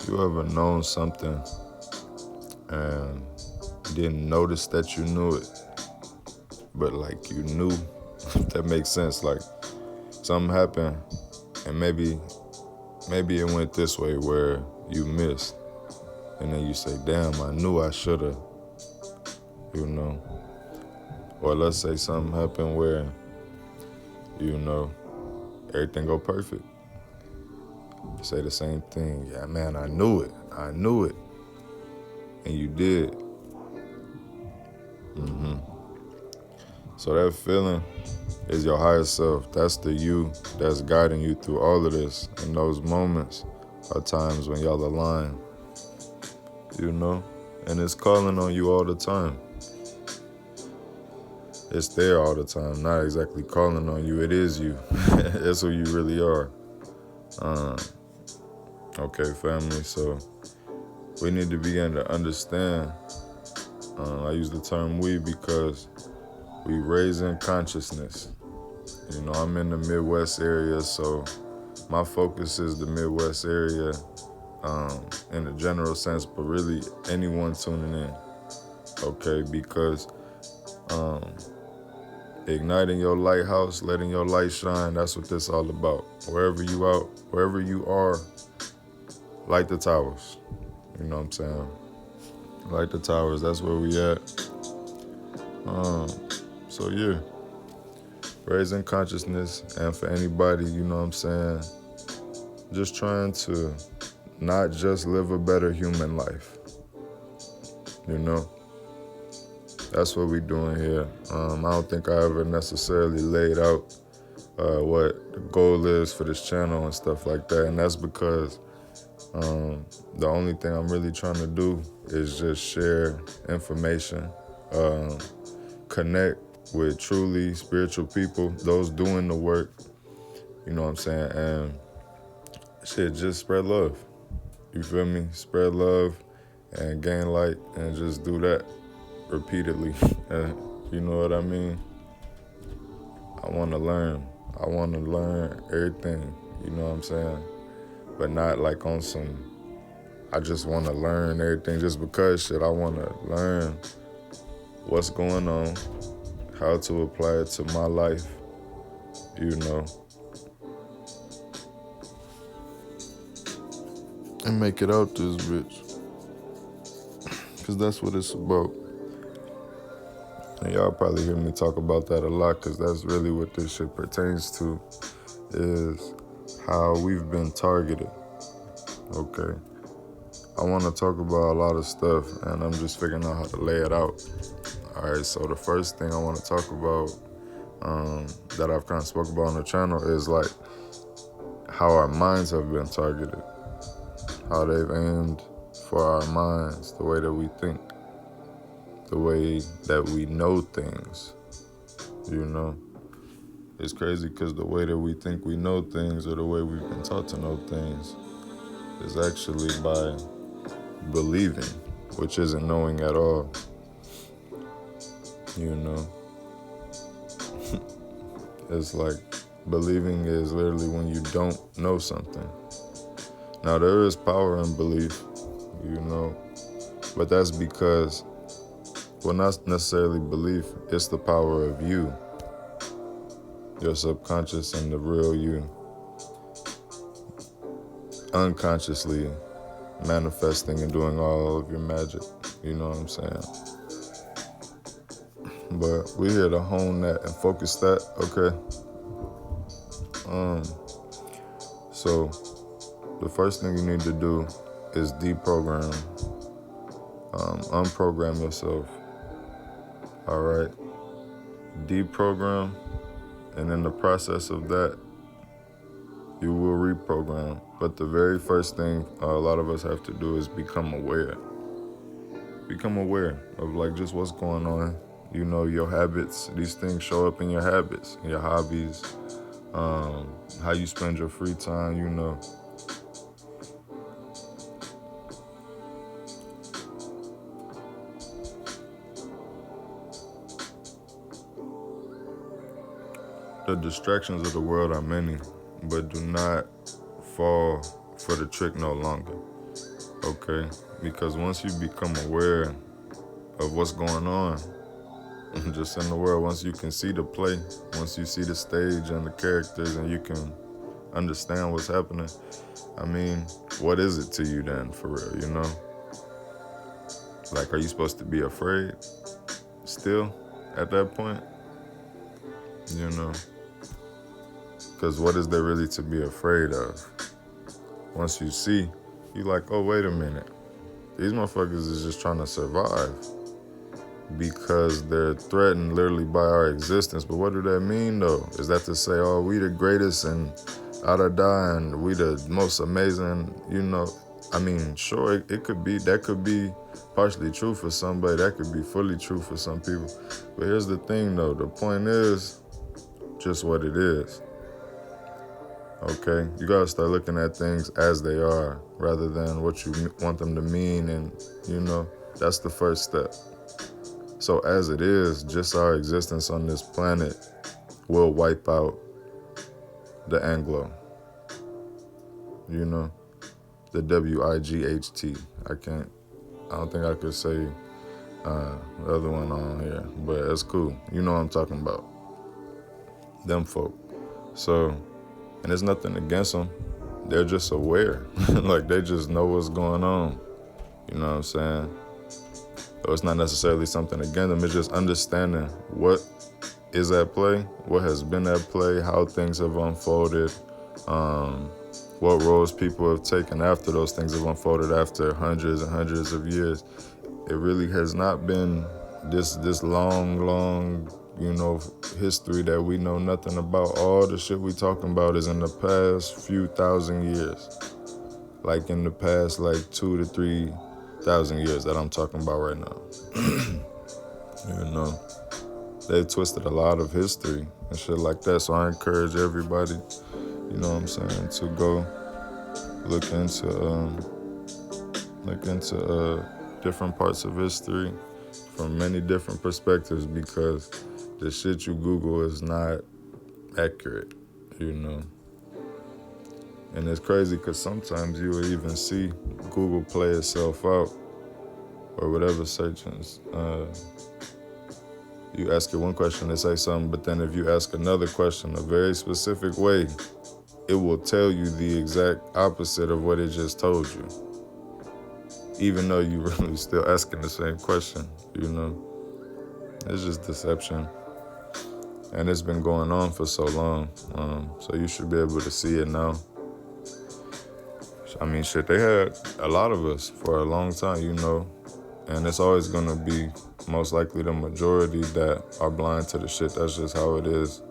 you ever known something and didn't notice that you knew it, but like you knew? If that makes sense. Like something happened and maybe it went this way where you missed, and then you say, damn, I knew I should've, you know. Or let's say something happened where, you know, everything go perfect. You say the same thing. Yeah, man, I knew it. And you did. So that feeling is your higher self. That's the you that's guiding you through all of this. And those moments are times when y'all align, you know? And it's calling on you all the time. It's there all the time, not exactly calling on you. It is you. That's who you really are. Okay, family, so we need to begin to understand. I use the term we because we raising consciousness. You know, I'm in the Midwest area, so my focus is the Midwest area in a general sense, but really anyone tuning in, okay? Because igniting your lighthouse, letting your light shine, that's what this all about. Wherever you are, light the towers. You know what I'm saying? Light the towers, that's where we at. So yeah, raising consciousness, and for anybody, you know what I'm saying, just trying to not just live a better human life, you know? That's what we doing here. I don't think I ever necessarily laid out what the goal is for this channel and stuff like that, and that's because the only thing I'm really trying to do is just share information, connect with truly spiritual people, those doing the work, you know what I'm saying, and shit, just spread love. You feel me? Spread love and gain light and just do that repeatedly. You know what I mean? I want to learn. I want to learn everything, you know what I'm saying? But not like on some, I just want to learn everything just because shit. I want to learn what's going on, how to apply it to my life, you know, and make it out this bitch. Because that's what it's about. And y'all probably hear me talk about that a lot because that's really what this shit pertains to, is how we've been targeted, okay? I want to talk about a lot of stuff, and I'm just figuring out how to lay it out. All right, so the first thing I want to talk about that I've kind of spoke about on the channel is like how our minds have been targeted, how they've aimed for our minds, the way that we think, the way that we know things, you know? It's crazy because the way that we think we know things, or the way we've been taught to know things, is actually by believing, which isn't knowing at all, you know? It's like believing is literally when you don't know something. Now, there is power in belief, you know, but that's because, well, not necessarily belief, it's the power of you, your subconscious and the real you, unconsciously manifesting and doing all of your magic, you know what I'm saying? But we're here to hone that and focus that, okay? So the first thing you need to do is deprogram, unprogram yourself, all right? Deprogram, and in the process of that, you will reprogram. But the very first thing a lot of us have to do is become aware. Become aware of like just what's going on. You know, your habits, these things show up in your habits, your hobbies, how you spend your free time, you know. The distractions of the world are many, but do not fall for the trick no longer. okay? Because once you become aware of what's going on just in the world, once you can see the play, once you see the stage and the characters and you can understand what's happening, I mean, what is it to you then, for real, you know? Like, are you supposed to be afraid still at that point? You know? Because what is there really to be afraid of? Once you see, you like, oh, wait a minute. These motherfuckers is just trying to survive because they're threatened literally by our existence. But what do that mean, though? Is that to say, oh, we the greatest and out of die and we the most amazing, you know? I mean, sure, it could be, that could be partially true for somebody. That could be fully true for some people. But here's the thing, though. The point is just what it is. Okay? You gotta start looking at things as they are rather than what you want them to mean. And, you know, that's the first step. So as it is, just our existence on this planet will wipe out the Anglo. You know? The WIGHT. I don't think I could say the other one on here, but that's cool. You know what I'm talking about. Them folk. So, and there's nothing against them. They're just aware. Like, they just know what's going on. You know what I'm saying? So it's not necessarily something against them. It's just understanding what is at play, what has been at play, how things have unfolded, what roles people have taken after those things have unfolded after hundreds and hundreds of years. It really has not been this long, you know, history that we know nothing about. All the shit we talking about is in the past few thousand years. Like in the past, like 2,000 to 3,000 years that I'm talking about right now. You know, they twisted a lot of history and shit like that. So I encourage everybody, you know what I'm saying, to go look into different parts of history from many different perspectives, because the shit you Google is not accurate, you know. And it's crazy because sometimes you will even see Google play itself out or whatever search engines. You ask it one question, they say something, but then if you ask another question a very specific way, it will tell you the exact opposite of what it just told you, even though you really still asking the same question, you know. It's just deception. And it's been going on for so long, so you should be able to see it now. I mean, shit, they had a lot of us for a long time, you know, and it's always gonna be most likely the majority that are blind to the shit. That's just how it is.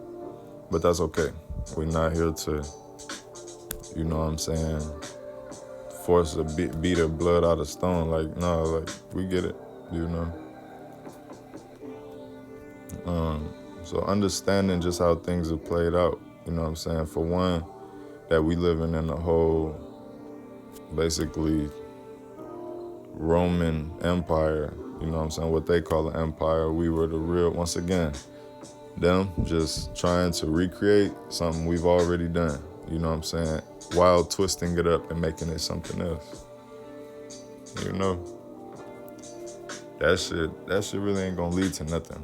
But that's okay. We're not here to, you know what I'm saying, force a beat of blood out of stone. Like, no, like, we get it, you know. So understanding just how things have played out, you know what I'm saying? For one, that we living in a whole, basically, Roman Empire, you know what I'm saying? What they call an empire. We were the real, once again, them just trying to recreate something we've already done, you know what I'm saying? While twisting it up and making it something else. You know? That shit really ain't gonna lead to nothing.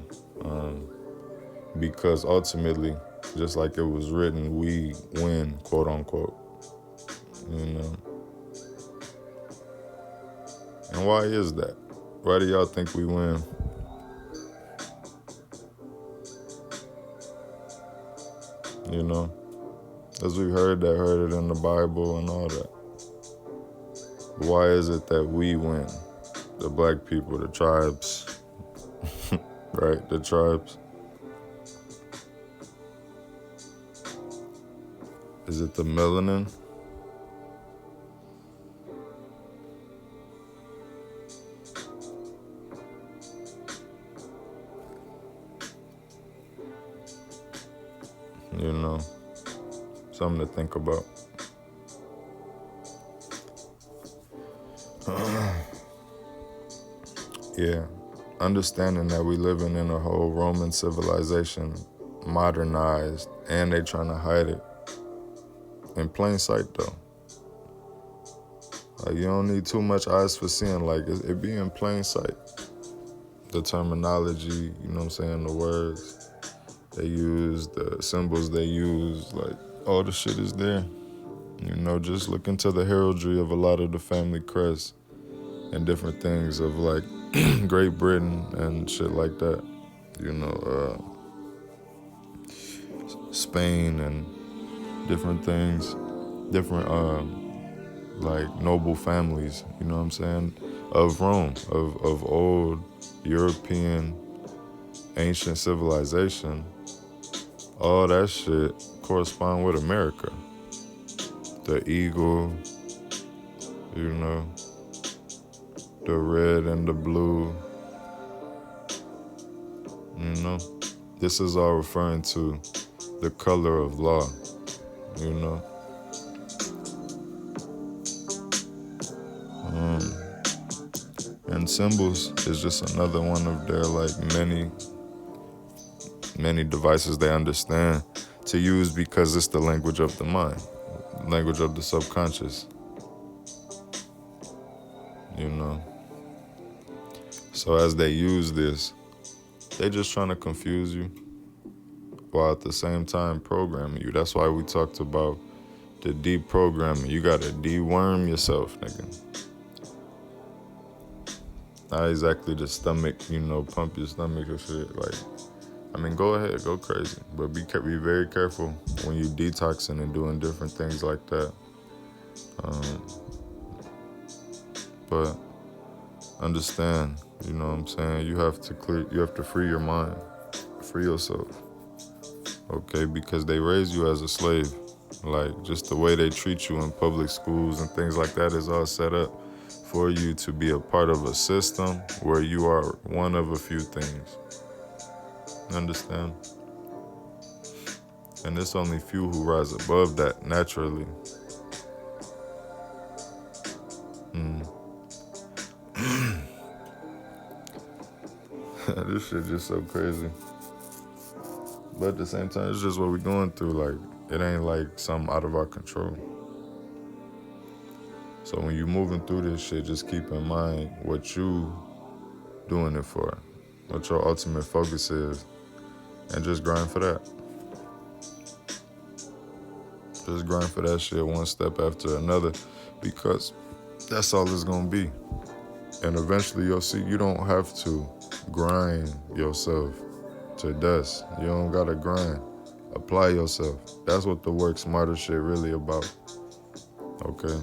Because ultimately, just like it was written, we win, quote unquote. You know? And why is that? Why do y'all think we win? You know? Because we've heard it in the Bible and all that. But why is it that we win? The black people, the tribes, right? The tribes. Is it the melanin? You know, something to think about. Yeah, understanding that we living in a whole Roman civilization, modernized, and they trying to hide it in plain sight though. Like, you don't need too much eyes for seeing. Like, it be in plain sight. The terminology, you know what I'm saying, the words they use, the symbols they use, like, all the shit is there. You know, just look into the heraldry of a lot of the family crests and different things of, like, Great Britain and shit like that. You know, Spain and different things, different, like, noble families, you know what I'm saying, of Rome, of old European ancient civilization. All that shit correspond with America. The eagle, you know, the red and the blue, you know. This is all referring to the color of law, you know. And symbols is just another one of their, like, many devices they understand to use because it's the language of the mind, language of the subconscious, you know. So as they use this, they just trying to confuse you while at the same time programming you. That's why we talked about the deprogramming. You gotta deworm yourself, nigga. Not exactly the stomach, you know, pump your stomach or shit. Like, I mean, go ahead, go crazy. But be very careful when you detoxing and doing different things like that. But understand, you know what I'm saying? You have to free your mind, free yourself. Okay, because they raise you as a slave. Like, just the way they treat you in public schools and things like that is all set up for you to be a part of a system where you are one of a few things. Understand? And there's only few who rise above that naturally. This shit just so crazy. But at the same time, it's just what we're going through. Like, it ain't like something out of our control. So when you're moving through this shit, just keep in mind what you doing it for, what your ultimate focus is, and just grind for that. Just grind for that shit one step after another, because that's all it's gonna be. And eventually you'll see you don't have to grind yourself to dust. You don't gotta grind. Apply yourself. That's what the work smarter shit really about. Okay?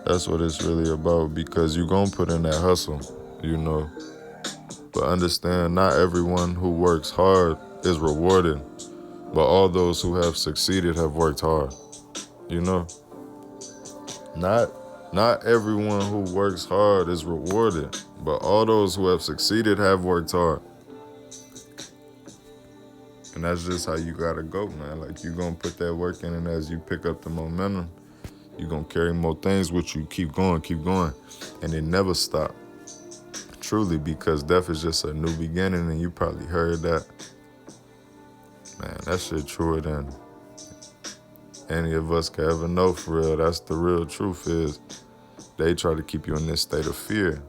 That's what it's really about, because you gonna put in that hustle, you know. But understand, not everyone who works hard is rewarded, but all those who have succeeded have worked hard, you know. Not everyone who works hard is rewarded, but all those who have succeeded have worked hard. And that's just how you gotta go, man. Like, you gonna put that work in, and as you pick up the momentum, you gonna carry more things with you. Keep going. And it never stop. Truly, because death is just a new beginning, and you probably heard that. Man, that shit truer than any of us could ever know, for real. That's the real truth is they try to keep you in this state of fear.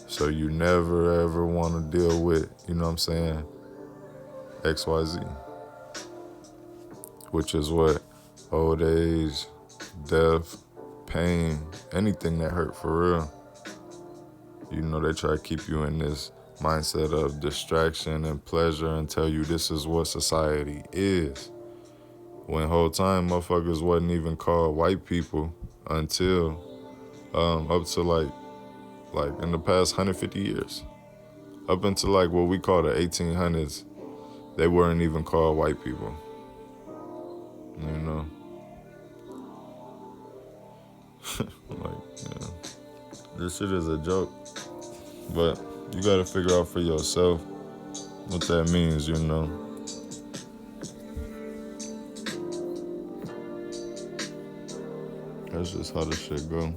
So you never, ever want to deal with, you know what I'm saying, XYZ. Which is what? Old age, death, pain, anything that hurt for real. You know, they try to keep you in this mindset of distraction and pleasure and tell you this is what society is. When whole time motherfuckers wasn't even called white people until up to like in the past 150 years. Up until like what we call the 1800s, they weren't even called white people. You know? Like, yeah. This shit is a joke. But you gotta figure out for yourself what that means, you know? That's just how the shit go.